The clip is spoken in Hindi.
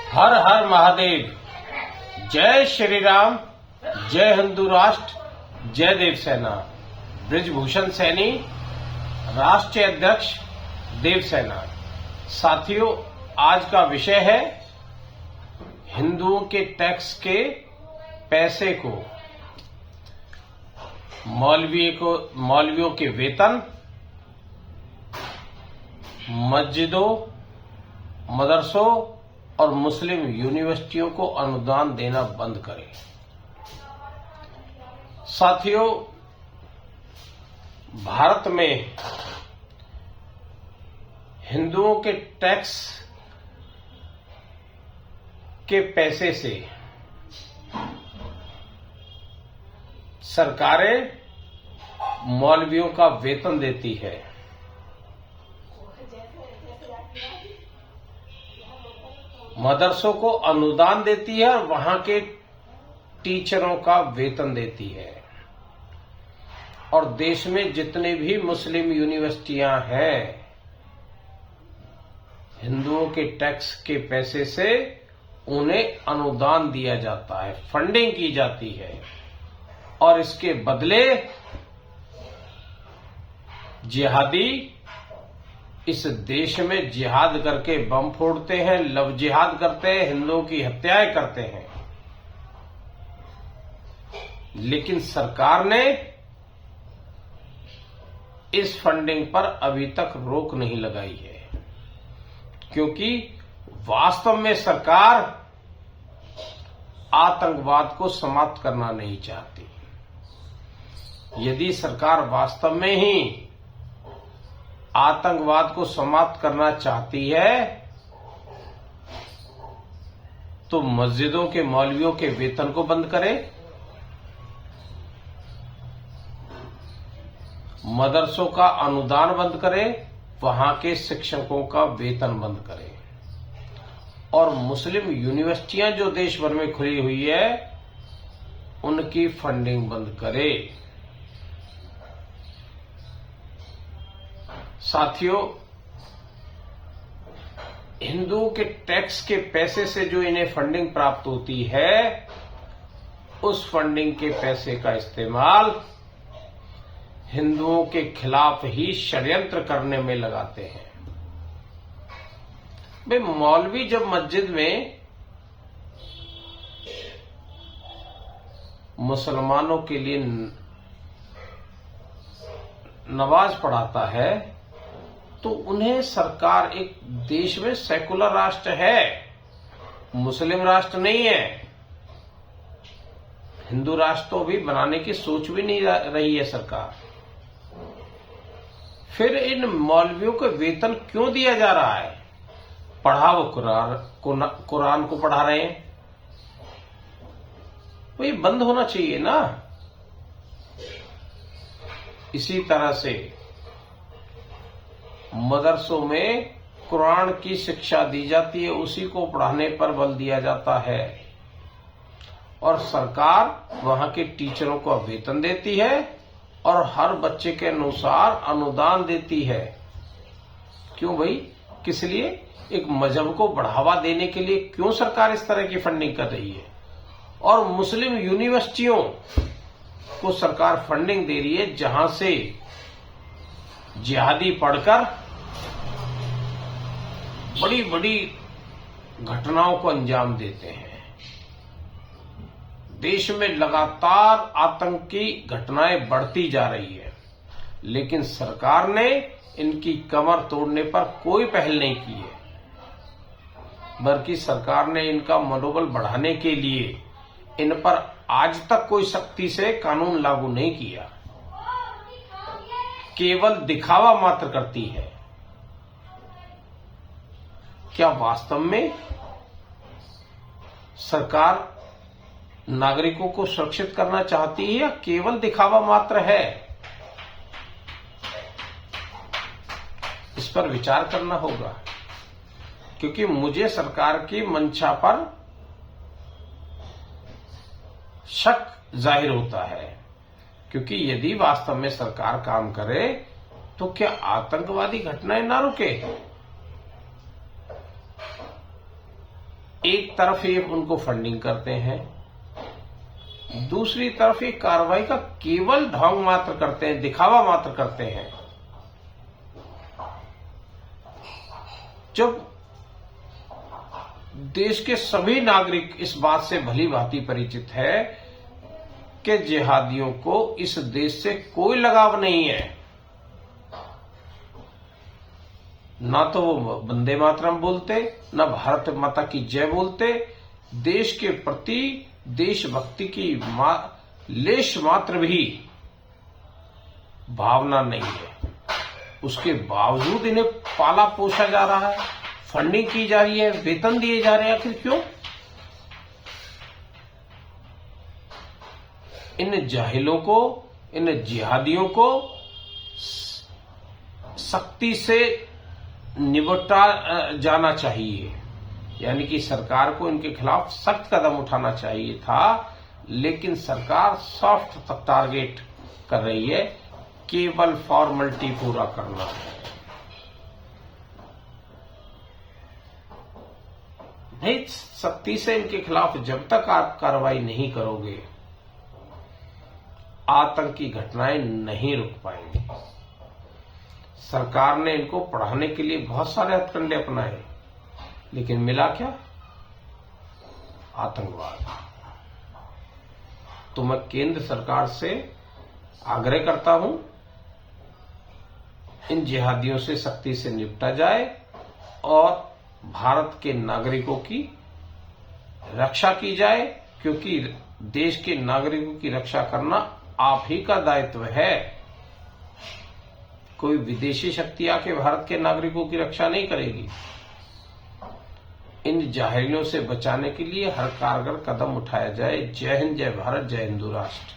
हर हर महादेव। जय श्री राम। जय हिंदू राष्ट्र। जय देव सेना। ब्रिजभूषण सैनी, राष्ट्रीय अध्यक्ष देव सेना। साथियों, आज का विषय है हिंदुओं के टैक्स के पैसे को मौलवियों के वेतन, मस्जिदों, मदरसों और मुस्लिम यूनिवर्सिटियों को अनुदान देना बंद करें। साथियों, भारत में हिंदुओं के टैक्स के पैसे से सरकारें मौलवियों का वेतन देती है, मदरसों को अनुदान देती है और वहां के टीचरों का वेतन देती है। और देश में जितने भी मुस्लिम यूनिवर्सिटियां हैं, हिंदुओं के टैक्स के पैसे से उन्हें अनुदान दिया जाता है, फंडिंग की जाती है। और इसके बदले जिहादी इस देश में जिहाद करके बम फोड़ते हैं, लव जिहाद करते हैं, हिंदुओं की हत्याएं करते हैं। लेकिन सरकार ने इस फंडिंग पर अभी तक रोक नहीं लगाई है, क्योंकि वास्तव में सरकार आतंकवाद को समाप्त करना नहीं चाहती। यदि सरकार वास्तव में ही आतंकवाद को समाप्त करना चाहती है तो मस्जिदों के मौलवियों के वेतन को बंद करे, मदरसों का अनुदान बंद करे, वहां के शिक्षकों का वेतन बंद करे, और मुस्लिम यूनिवर्सिटियां जो देश भर में खुली हुई है उनकी फंडिंग बंद करे। साथियों, हिंदुओं के टैक्स के पैसे से जो इन्हें फंडिंग प्राप्त होती है, उस फंडिंग के पैसे का इस्तेमाल हिंदुओं के खिलाफ ही षड्यंत्र करने में लगाते हैं। भाई, मौलवी जब मस्जिद में मुसलमानों के लिए नमाज पढ़ाता है तो उन्हें सरकार, एक देश में सेकुलर राष्ट्र है, मुस्लिम राष्ट्र नहीं है, हिंदू राष्ट्र तो भी बनाने की सोच भी नहीं रही है सरकार, फिर इन मौलवियों को वेतन क्यों दिया जा रहा है? पढ़ा वो कुरान को पढ़ा रहे हैं, तो ये बंद होना चाहिए ना। इसी तरह से मदरसों में कुरान की शिक्षा दी जाती है, उसी को पढ़ाने पर बल दिया जाता है, और सरकार वहां के टीचरों को वेतन देती है और हर बच्चे के अनुसार अनुदान देती है। क्यों भाई? किस लिए? एक मजहब को बढ़ावा देने के लिए क्यों सरकार इस तरह की फंडिंग कर रही है? और मुस्लिम यूनिवर्सिटियों को सरकार फंडिंग दे रही है जहां से जिहादी पढ़कर बड़ी बड़ी घटनाओं को अंजाम देते हैं। देश में लगातार आतंकी घटनाएं बढ़ती जा रही है, लेकिन सरकार ने इनकी कमर तोड़ने पर कोई पहल नहीं की है, बल्कि सरकार ने इनका मनोबल बढ़ाने के लिए इन पर आज तक कोई सख्ती से कानून लागू नहीं किया, केवल दिखावा मात्र करती है। क्या वास्तव में सरकार नागरिकों को सुरक्षित करना चाहती है या केवल दिखावा मात्र है? इस पर विचार करना होगा, क्योंकि मुझे सरकार की मंशा पर शक जाहिर होता है। क्योंकि यदि वास्तव में सरकार काम करे तो क्या आतंकवादी घटनाएं ना रुके? एक तरफ ये उनको फंडिंग करते हैं, दूसरी तरफ ये कार्रवाई का केवल ढोंग मात्र करते हैं, दिखावा मात्र करते हैं। जब देश के सभी नागरिक इस बात से भली भांति परिचित है कि जिहादियों को इस देश से कोई लगाव नहीं है, ना तो वो वंदे मातरम बोलते, ना भारत माता की जय बोलते, देश के प्रति देशभक्ति की लेश मात्र भी भावना नहीं है, उसके बावजूद इन्हें पाला पोसा जा रहा है, फंडिंग की जा रही है, वेतन दिए जा रहे हैं। आखिर क्यों? इन जाहिलों को, इन जिहादियों को सख्ती से निपटा जाना चाहिए, यानी कि सरकार को इनके खिलाफ सख्त कदम उठाना चाहिए था, लेकिन सरकार सॉफ्ट टारगेट कर रही है, केवल फॉर्मेलिटी पूरा करना है। नहीं, सख्ती से इनके खिलाफ जब तक आप कार्रवाई नहीं करोगे, आतंकी घटनाएं नहीं रुक पाएंगी। सरकार ने इनको पढ़ाने के लिए बहुत सारे हथकंडे अपनाए, लेकिन मिला क्या? आतंकवाद। तो मैं केंद्र सरकार से आग्रह करता हूं, इन जिहादियों से सख्ती से निपटा जाए और भारत के नागरिकों की रक्षा की जाए, क्योंकि देश के नागरिकों की रक्षा करना आप ही का दायित्व है। कोई विदेशी शक्ति आके भारत के नागरिकों की रक्षा नहीं करेगी। इन जाहिलियों से बचाने के लिए हर कारगर कदम उठाया जाए। जय हिंद, जय भारत, जय हिंदू राष्ट्र।